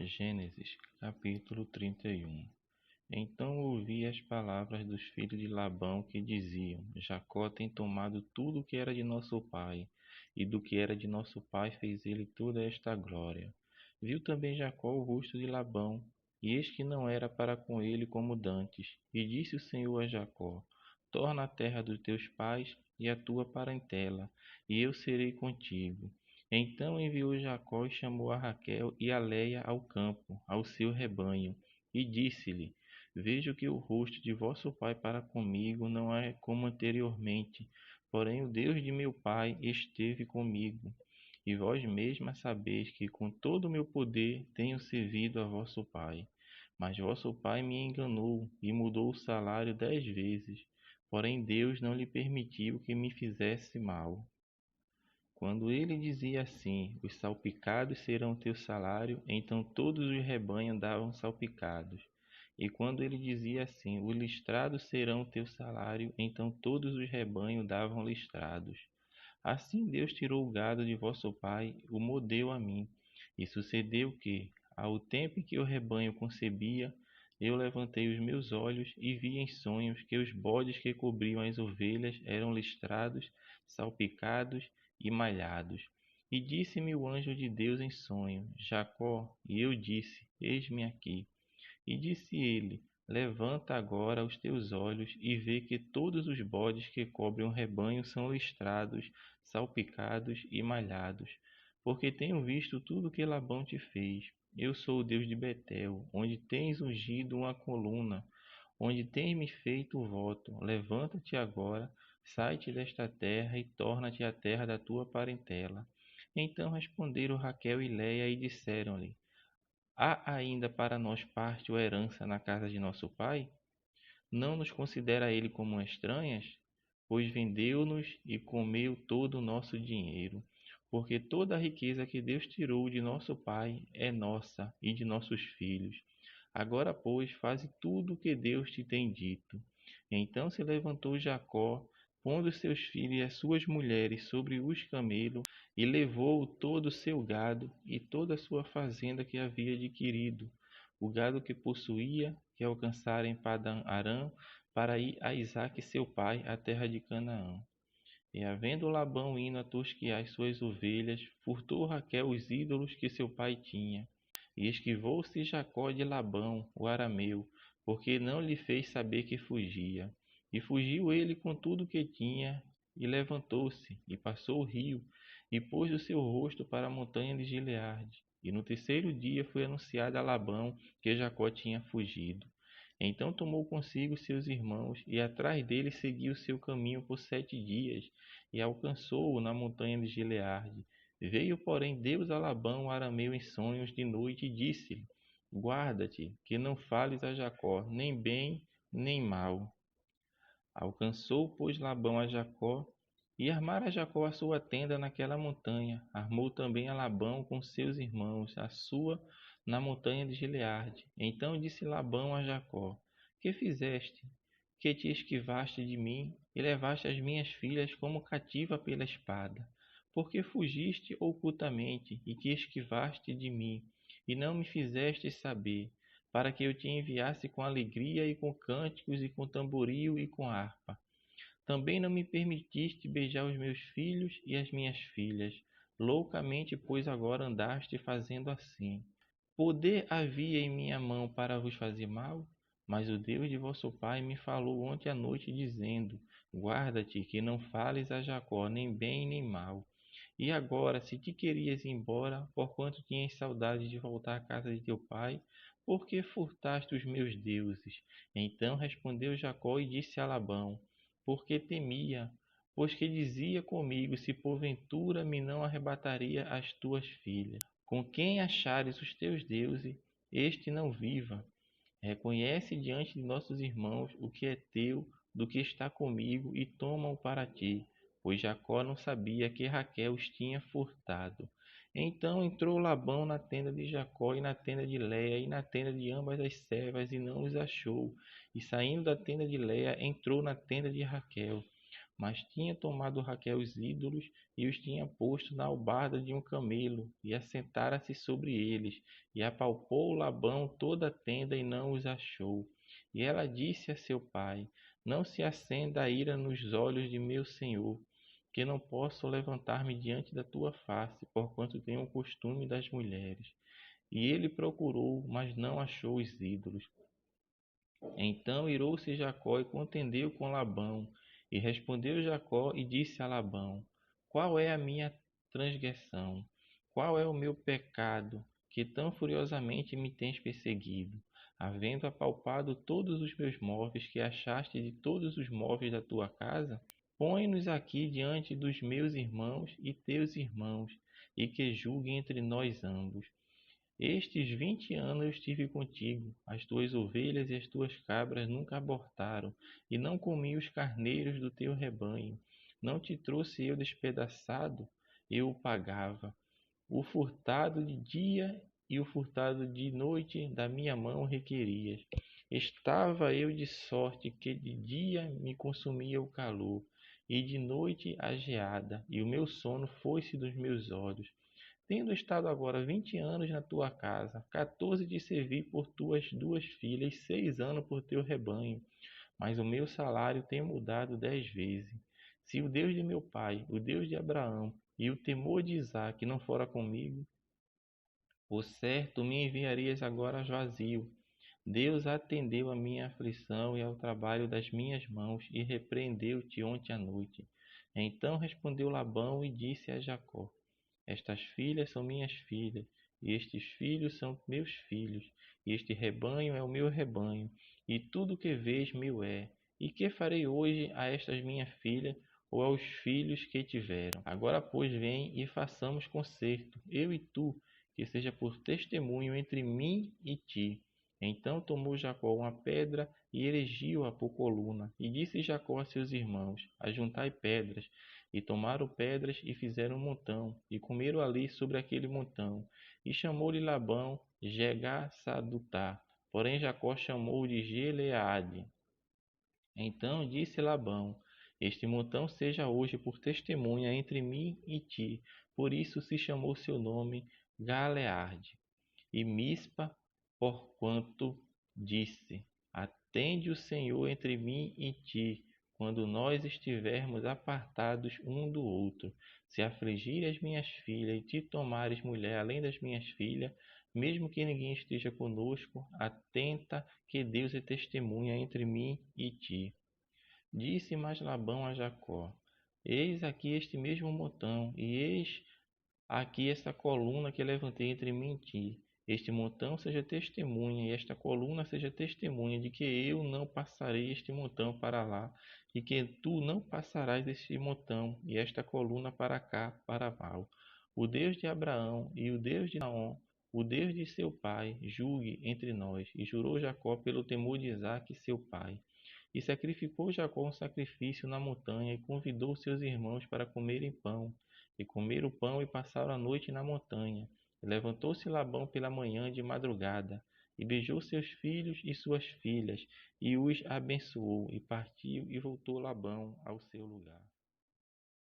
Gênesis, capítulo 31. Então ouvi as palavras dos filhos de Labão que diziam: Jacó tem tomado tudo o que era de nosso pai, e do que era de nosso pai fez ele toda esta glória. Viu também Jacó o rosto de Labão, e eis que não era para com ele como dantes. E disse o Senhor a Jacó: Torna a terra dos teus pais e a tua parentela, e eu serei contigo. Então enviou Jacó e chamou a Raquel e a Leia ao campo, ao seu rebanho, e disse-lhe: Vejo que o rosto de vosso pai para comigo não é como anteriormente, porém o Deus de meu pai esteve comigo. E vós mesma sabeis que com todo o meu poder tenho servido a vosso pai. Mas vosso pai me enganou e mudou o salário 10 vezes. Porém Deus não lhe permitiu que me fizesse mal. Quando ele dizia assim: Os salpicados serão teu salário, então todos os rebanhos davam salpicados. E quando ele dizia assim: Os listrados serão teu salário, então todos os rebanhos davam listrados. Assim Deus tirou o gado de vosso pai, o modeu a mim. E sucedeu que, ao tempo em que o rebanho concebia, eu levantei os meus olhos e vi em sonhos que os bodes que cobriam as ovelhas eram listrados, salpicados e malhados. E disse-me o anjo de Deus em sonho: Jacó. E eu disse: Eis-me aqui. E disse ele: Levanta agora os teus olhos e vê que todos os bodes que cobrem o rebanho são listrados, salpicados e malhados. Porque tenho visto tudo que Labão te fez. Eu sou o Deus de Betel, onde tens ungido uma coluna, onde tens me feito o voto. Levanta-te agora, sai-te desta terra e torna-te à terra da tua parentela. Então responderam Raquel e Leia e disseram-lhe: Há ainda para nós parte ou herança na casa de nosso pai? Não nos considera ele como estranhas? Pois vendeu-nos e comeu todo o nosso dinheiro. Porque toda a riqueza que Deus tirou de nosso pai é nossa e de nossos filhos. Agora, pois, faze tudo o que Deus te tem dito. Então se levantou Jacó, pondo seus filhos e as suas mulheres sobre os camelos, e levou todo o seu gado e toda a sua fazenda que havia adquirido, o gado que possuía, que alcançara em Padan-Aram, para ir a Isaque seu pai, à terra de Canaã. E havendo Labão indo a tosquiar as suas ovelhas, furtou Raquel os ídolos que seu pai tinha. E esquivou-se Jacó de Labão, o arameu, porque não lhe fez saber que fugia. E fugiu ele com tudo o que tinha, e levantou-se, e passou o rio, e pôs o seu rosto para a montanha de Gileade. E no terceiro dia foi anunciado a Labão que Jacó tinha fugido. Então tomou consigo seus irmãos, e atrás dele seguiu seu caminho por 7 dias, e alcançou-o na montanha de Gileade. Veio, porém, Deus a Labão, o arameu, em sonhos de noite, e disse-lhe: Guarda-te, que não fales a Jacó, nem bem, nem mal. Alcançou, pois, Labão a Jacó, e armara Jacó a sua tenda naquela montanha. Armou também a Labão com seus irmãos, a sua na montanha de Gileade. Então disse Labão a Jacó: Que fizeste? Que te esquivaste de mim, e levaste as minhas filhas como cativa pela espada? Porque fugiste ocultamente, e te esquivaste de mim, e não me fizeste saber, para que eu te enviasse com alegria e com cânticos e com tamboril e com harpa. Também não me permitiste beijar os meus filhos e as minhas filhas. Loucamente, pois, agora andaste fazendo assim. Poder havia em minha mão para vos fazer mal? Mas o Deus de vosso pai me falou ontem à noite, dizendo: Guarda-te, que não fales a Jacó nem bem nem mal. E agora, se te querias ir embora, porquanto tinhas saudade de voltar à casa de teu pai, por que furtaste os meus deuses? Então respondeu Jacó e disse a Labão: Porque temia, pois que dizia comigo: Se porventura me não arrebataria as tuas filhas. Com quem achares os teus deuses, este não viva. Reconhece diante de nossos irmãos o que é teu, do que está comigo, e toma-o para ti, pois Jacó não sabia que Raquel os tinha furtado. Então entrou Labão na tenda de Jacó e na tenda de Léia e na tenda de ambas as servas, e não os achou. E saindo da tenda de Léia, entrou na tenda de Raquel. mas tinha tomado Raquel os ídolos e os tinha posto na albarda de um camelo, e assentara-se sobre eles, e apalpou Labão toda a tenda e não os achou. E ela disse a seu pai: Não se acenda a ira nos olhos de meu senhor, que não posso levantar-me diante da tua face, porquanto tenho o costume das mulheres. E ele procurou, mas não achou os ídolos. Então irou-se Jacó e contendeu com Labão. E respondeu Jacó e disse a Labão: Qual é a minha transgressão? Qual é o meu pecado, que tão furiosamente me tens perseguido, havendo apalpado todos os meus móveis que achaste de todos os móveis da tua casa? Põe-nos aqui diante dos meus irmãos e teus irmãos, e que julguem entre nós ambos. Estes 20 anos eu estive contigo, as tuas ovelhas e as tuas cabras nunca abortaram, e não comi os carneiros do teu rebanho. Não te trouxe eu despedaçado, eu o pagava. O furtado de dia e o furtado de noite da minha mão requerias. Estava eu de sorte que de dia me consumia o calor, e de noite a geada, e o meu sono foi-se dos meus olhos. Tendo estado agora 20 anos na tua casa, 14 de servir por tuas 2 filhas, 6 anos por teu rebanho, mas o meu salário tem mudado 10 vezes. Se o Deus de meu pai, o Deus de Abraão, e o temor de Isaque não fora comigo, por certo me enviarias agora vazio. Deus atendeu à minha aflição e ao trabalho das minhas mãos, e repreendeu-te ontem à noite. Então respondeu Labão e disse a Jacó: Estas filhas são minhas filhas, e estes filhos são meus filhos, e este rebanho é o meu rebanho, e tudo que vês meu é. E que farei hoje a estas minhas filhas, ou aos filhos que tiveram? Agora, pois, vem e façamos concerto, eu e tu, que seja por testemunho entre mim e ti. Então tomou Jacó uma pedra e erigiu-a por coluna, e disse Jacó a seus irmãos: Ajuntai pedras. E tomaram pedras e fizeram um montão, e comeram ali sobre aquele montão. E chamou-lhe Labão Jegar-Sadutá, porém Jacó chamou de Gileade. Então disse Labão: Este montão seja hoje por testemunha entre mim e ti. Por isso se chamou seu nome Galeade. E Mispa, porquanto disse: Atende o Senhor entre mim e ti, quando nós estivermos apartados um do outro. Se afligires as minhas filhas e te tomares mulher além das minhas filhas, mesmo que ninguém esteja conosco, atenta que Deus é testemunha entre mim e ti. Disse mais Labão a Jacó: Eis aqui este mesmo montão, e eis aqui esta coluna que levantei entre mim e ti. Este montão seja testemunha, e esta coluna seja testemunha de que eu não passarei este montão para lá, e que tu não passarás este montão e esta coluna para cá, para mal. O Deus de Abraão e o Deus de Naom, o Deus de seu pai, julgue entre nós. E jurou Jacó pelo temor de Isaque, seu pai. E sacrificou Jacó um sacrifício na montanha, e convidou seus irmãos para comerem pão. E comeram o pão e passaram a noite na montanha. E levantou-se Labão pela manhã de madrugada, e beijou seus filhos e suas filhas, e os abençoou, e partiu e voltou Labão ao seu lugar.